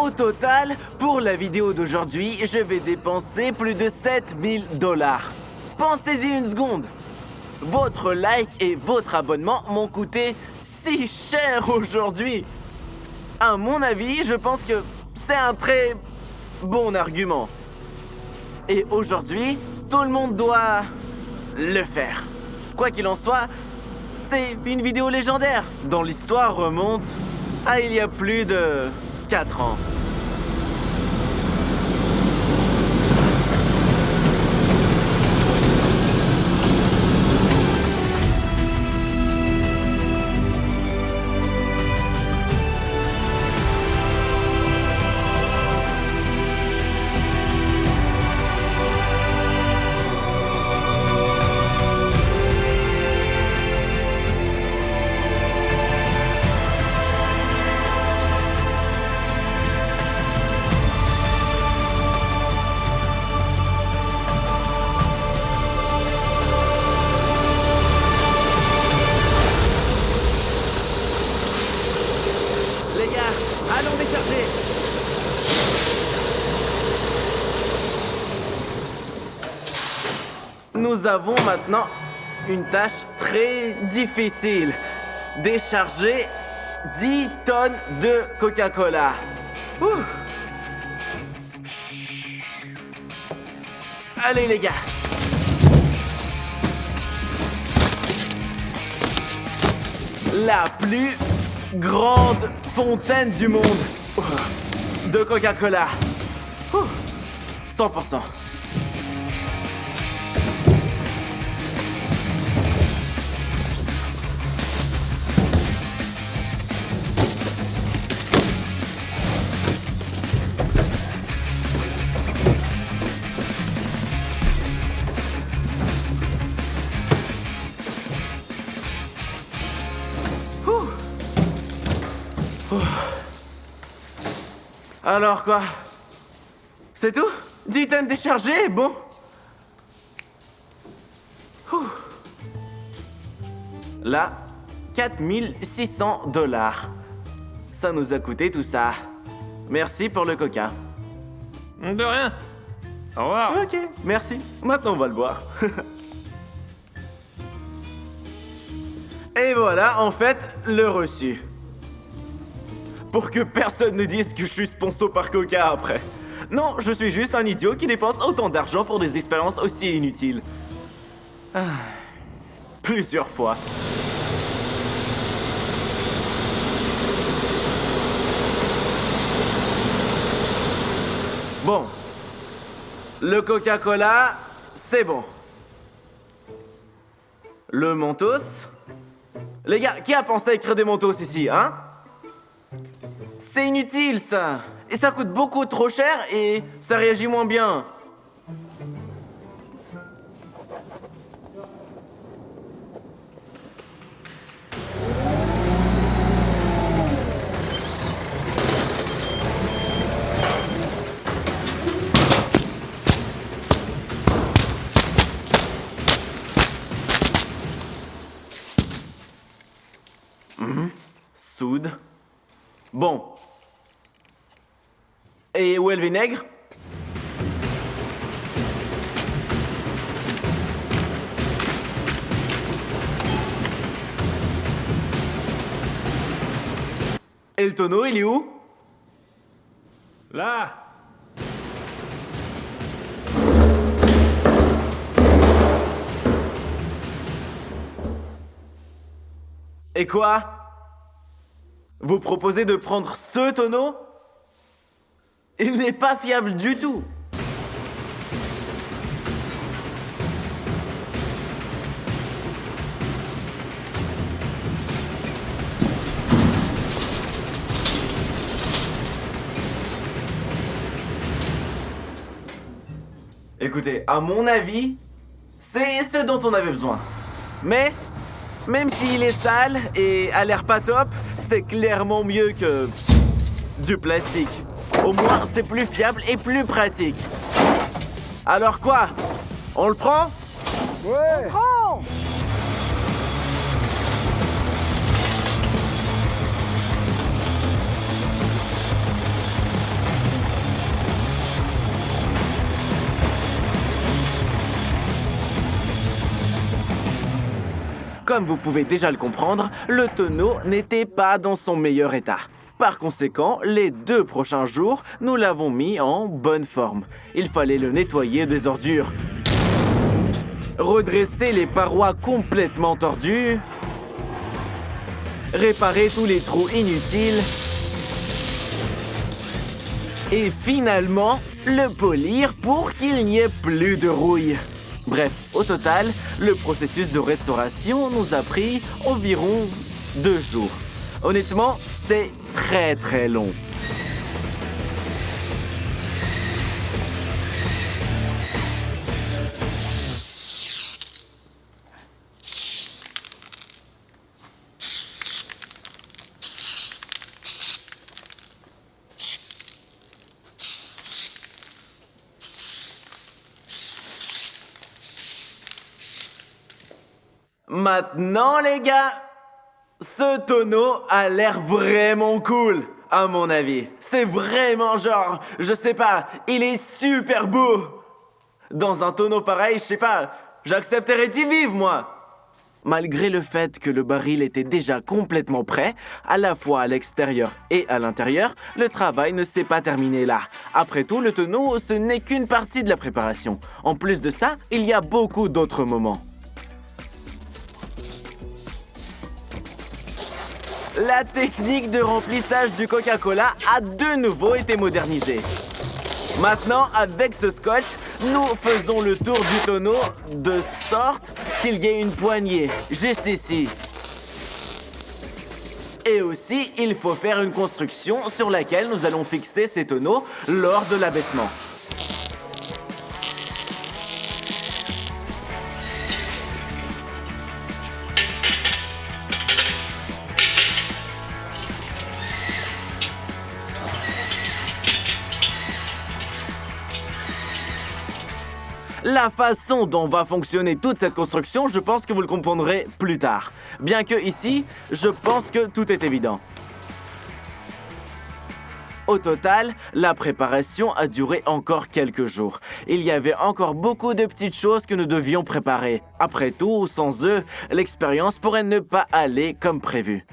Au total, pour la vidéo d'aujourd'hui, je vais dépenser plus de 7000 $. Pensez-y une seconde. Votre like et votre abonnement m'ont coûté si cher aujourd'hui. À mon avis, je pense que c'est un très bon argument. Et aujourd'hui, tout le monde doit le faire. Quoi qu'il en soit, c'est une vidéo légendaire dont l'histoire remonte à il y a plus de 4 ans. Les gars, allons décharger. Nous avons maintenant une tâche très difficile. Décharger 10 tonnes de Coca-Cola. Ouh. Chut. Allez les gars. La plus grande fontaine du monde de Coca-Cola. 100%. Alors quoi? C'est tout? 10 tonnes déchargées, bon. Ouh. Là, 4600 $. Ça nous a coûté tout ça. Merci pour le coca. De rien. Au revoir. Ok, merci. Maintenant on va le boire. Et voilà, en fait, le reçu. Pour que personne ne dise que je suis sponsor par Coca après. Non, je suis juste un idiot qui dépense autant d'argent pour des expériences aussi inutiles. Plusieurs fois. Bon. Le Coca-Cola, c'est bon. Le Mentos. Les gars, qui a pensé à écrire des Mentos ici, hein? C'est inutile, ça. Et ça coûte beaucoup trop cher et ça réagit moins bien. Soude. Bon. Et où est le vinaigre? Et le tonneau, il est où? Là. Et quoi? Vous proposez de prendre ce tonneau? Il n'est pas fiable du tout. Écoutez, à mon avis, c'est ce dont on avait besoin. Mais, même s'il est sale et a l'air pas top, c'est clairement mieux que du plastique. Au moins, c'est plus fiable et plus pratique. Alors quoi? On le prend? Ouais. Prends! Comme vous pouvez déjà le comprendre, le tonneau n'était pas dans son meilleur état. Par conséquent, les 2 prochains jours, nous l'avons mis en bonne forme. Il fallait le nettoyer des ordures, redresser les parois complètement tordues, réparer tous les trous inutiles et finalement, le polir pour qu'il n'y ait plus de rouille. Bref, au total, le processus de restauration nous a pris environ 2 jours. Honnêtement, c'est très long. Maintenant, les gars, ce tonneau a l'air vraiment cool, à mon avis. C'est vraiment genre, je sais pas, il est super beau. Dans un tonneau pareil, je sais pas, j'accepterais d'y vivre, moi. Malgré le fait que le baril était déjà complètement prêt, à la fois à l'extérieur et à l'intérieur, le travail ne s'est pas terminé là. Après tout, le tonneau, ce n'est qu'une partie de la préparation. En plus de ça, il y a beaucoup d'autres moments. La technique de remplissage du Coca-Cola a de nouveau été modernisée. Maintenant, avec ce scotch, nous faisons le tour du tonneau de sorte qu'il y ait une poignée, juste ici. Et aussi, il faut faire une construction sur laquelle nous allons fixer ces tonneaux lors de l'abaissement. La façon dont va fonctionner toute cette construction, je pense que vous le comprendrez plus tard. Bien que ici, je pense que tout est évident. Au total, la préparation a duré encore quelques jours. Il y avait encore beaucoup de petites choses que nous devions préparer. Après tout, sans eux, l'expérience pourrait ne pas aller comme prévu.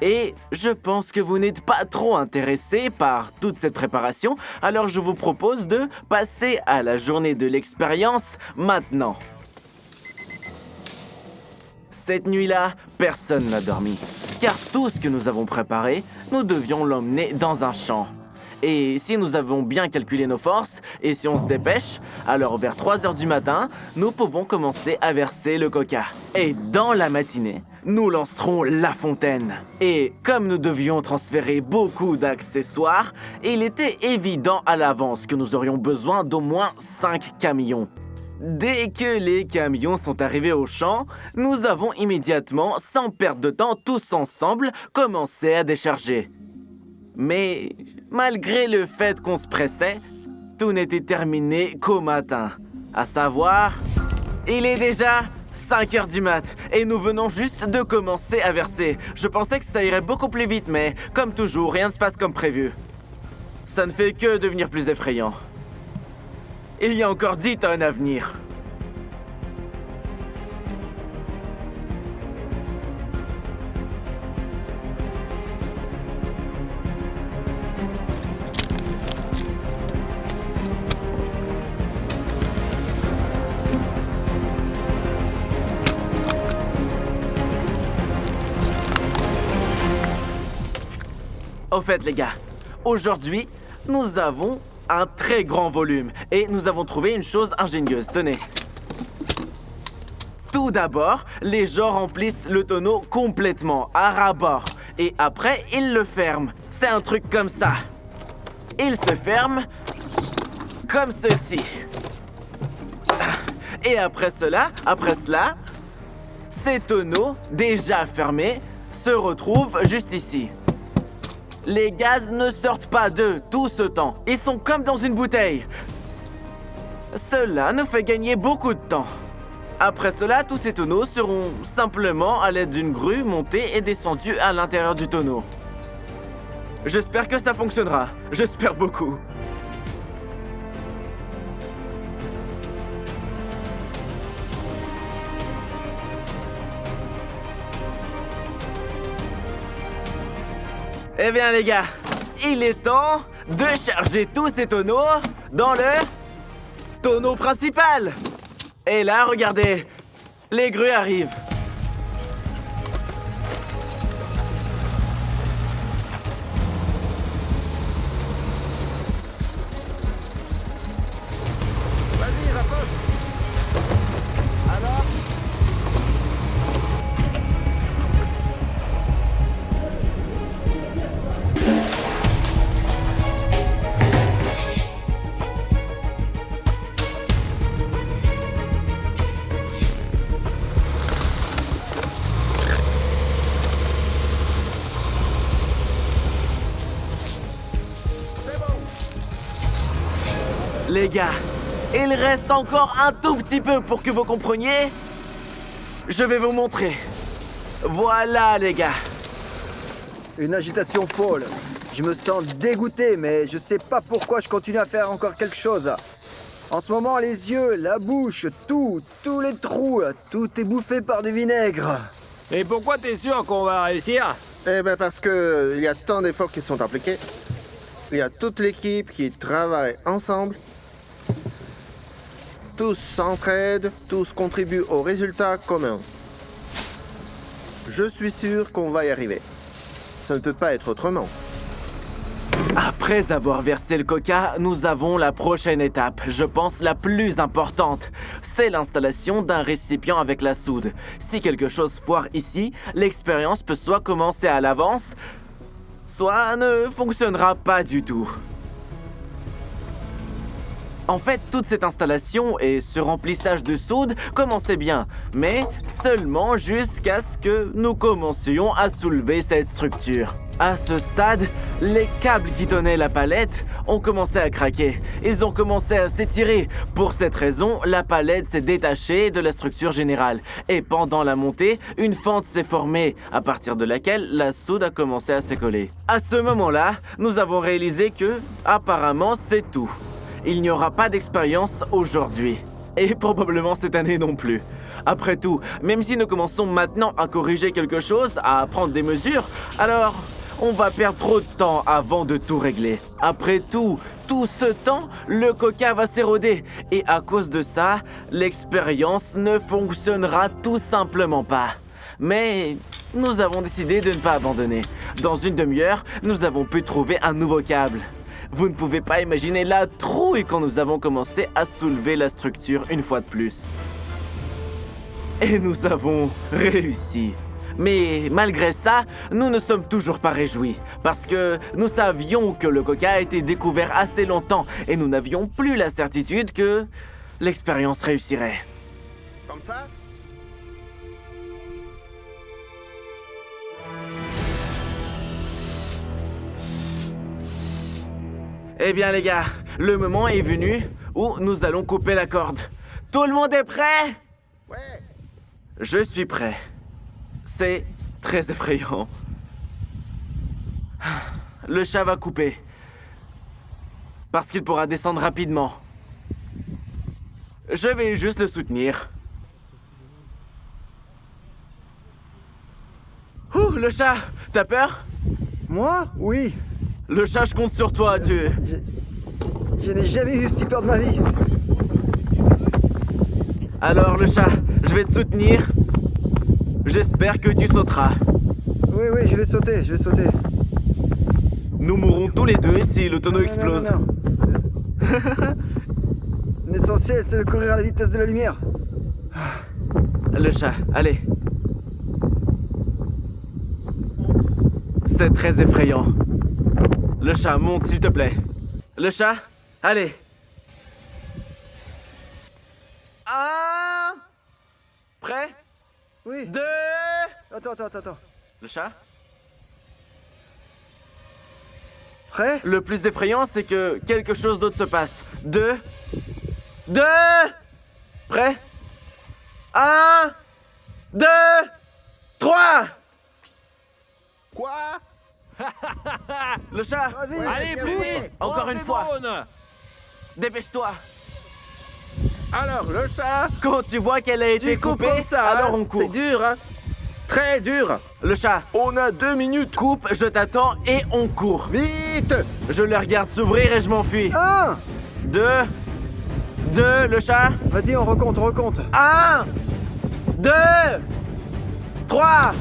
Et je pense que vous n'êtes pas trop intéressé par toute cette préparation, alors je vous propose de passer à la journée de l'expérience maintenant. Cette nuit-là, personne n'a dormi, car tout ce que nous avons préparé, nous devions l'emmener dans un champ. Et si nous avons bien calculé nos forces, et si on se dépêche, alors vers 3 heures du matin, nous pouvons commencer à verser le coca. Et dans la matinée, nous lancerons la fontaine. Et comme nous devions transférer beaucoup d'accessoires, il était évident à l'avance que nous aurions besoin d'au moins 5 camions. Dès que les camions sont arrivés au champ, nous avons immédiatement, sans perdre de temps, tous ensemble, commencé à décharger. Mais malgré le fait qu'on se pressait, tout n'était terminé qu'au matin. À savoir, il est déjà 5 heures du mat et nous venons juste de commencer à verser. Je pensais que ça irait beaucoup plus vite, mais comme toujours, rien ne se passe comme prévu. Ça ne fait que devenir plus effrayant. Il y a encore 10 tonnes à venir. Au fait, les gars, aujourd'hui, nous avons un très grand volume et nous avons trouvé une chose ingénieuse. Tenez. Tout d'abord, les gens remplissent le tonneau complètement à ras-bord et après, ils le ferment. C'est un truc comme ça. Il se ferme comme ceci. Et après cela, ces tonneaux déjà fermés se retrouvent juste ici. Les gaz ne sortent pas d'eux tout ce temps. Ils sont comme dans une bouteille. Cela nous fait gagner beaucoup de temps. Après cela, tous ces tonneaux seront simplement, à l'aide d'une grue, montés et descendus à l'intérieur du tonneau. J'espère que ça fonctionnera. J'espère beaucoup. Eh bien les gars, il est temps de charger tous ces tonneaux dans le tonneau principal. Et là, regardez, les grues arrivent. Vas-y, rapproche. Alors? C'est bon. Les gars, il reste encore un tout petit peu pour que vous compreniez. Je vais vous montrer. Voilà les gars. Une agitation folle. Je me sens dégoûté, mais je sais pas pourquoi je continue à faire encore quelque chose. En ce moment, les yeux, la bouche, tous les trous, tout est bouffé par du vinaigre. Et pourquoi t'es sûr qu'on va réussir? Eh ben parce que il y a tant d'efforts qui sont impliqués. Il y a toute l'équipe qui travaille ensemble. Tous s'entraident, tous contribuent au résultat commun. Je suis sûr qu'on va y arriver. Ça ne peut pas être autrement. Après avoir versé le coca, nous avons la prochaine étape, je pense la plus importante. C'est l'installation d'un récipient avec la soude. Si quelque chose foire ici, l'expérience peut soit commencer à l'avance, soit ne fonctionnera pas du tout. En fait, toute cette installation et ce remplissage de soude commençaient bien, mais seulement jusqu'à ce que nous commencions à soulever cette structure. À ce stade, les câbles qui tenaient la palette ont commencé à craquer. Ils ont commencé à s'étirer. Pour cette raison, la palette s'est détachée de la structure générale. Et pendant la montée, une fente s'est formée, à partir de laquelle la soude a commencé à s'écoller. À ce moment-là, nous avons réalisé que, apparemment, c'est tout. Il n'y aura pas d'expérience aujourd'hui. Et probablement cette année non plus. Après tout, même si nous commençons maintenant à corriger quelque chose, à prendre des mesures, alors on va perdre trop de temps avant de tout régler. Après tout ce temps, le coca va s'éroder. Et à cause de ça, l'expérience ne fonctionnera tout simplement pas. Mais nous avons décidé de ne pas abandonner. Dans une demi-heure, nous avons pu trouver un nouveau câble. Vous ne pouvez pas imaginer la trouille quand nous avons commencé à soulever la structure une fois de plus. Et nous avons réussi. Mais malgré ça, nous ne sommes toujours pas réjouis. Parce que nous savions que le coca a été découvert assez longtemps et nous n'avions plus la certitude que l'expérience réussirait. Comme ça? Eh bien les gars, le moment est venu où nous allons couper la corde. Tout le monde est prêt? Ouais. Je suis prêt. C'est très effrayant. Le chat va couper. Parce qu'il pourra descendre rapidement. Je vais juste le soutenir. Ouh, le chat, t'as peur? Moi? Oui. Le chat, je compte sur toi, tu... Je n'ai jamais eu si peur de ma vie. Alors, le chat, je vais te soutenir. J'espère que tu sauteras. Oui, je vais sauter, Nous mourrons tous les deux si le tonneau explose. Non. L'essentiel, c'est de courir à la vitesse de la lumière. Le chat, allez. C'est très effrayant. Le chat, monte s'il te plaît. Le chat, allez. 1. Prêt? Oui. 2. Attends. Le chat? Prêt? Le plus effrayant, c'est que quelque chose d'autre se passe. 2. Prêt? 1. 2. 3. Quoi? Le chat! Vas-y. Allez, bien plus joué. vite! Encore une fois. Drone. Dépêche-toi! Alors, le chat, Quand tu vois qu'elle a été tu coupes coupée, comme ça, alors hein? on C'est court. dur, hein? Très dur. Le chat, On a 2 minutes. coupe, je t'attends et on court. Vite. Je le regarde s'ouvrir et je m'enfuis. 1. 2, le chat. Vas-y, on recompte, on recompte. 1, 2, 3.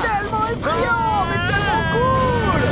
Tellement effrayant, mais tellement cool.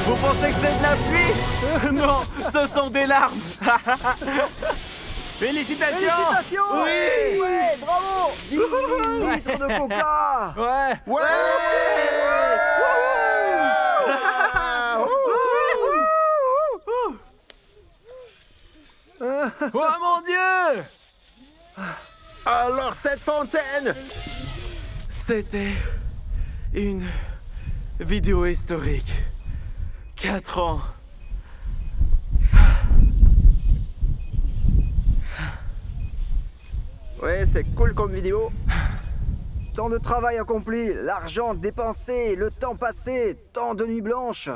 Vous pensez que c'est de la pluie? Non, ce sont des larmes. Félicitations! Félicitations. Oui. Ouais, bravo. 10 litres de coca. Ouais! Ouais. Oh mon Dieu! Alors cette fontaine. C'était une vidéo historique. 4 ans. Ouais, c'est cool comme vidéo. Tant de travail accompli, l'argent dépensé, le temps passé, tant de nuits blanches.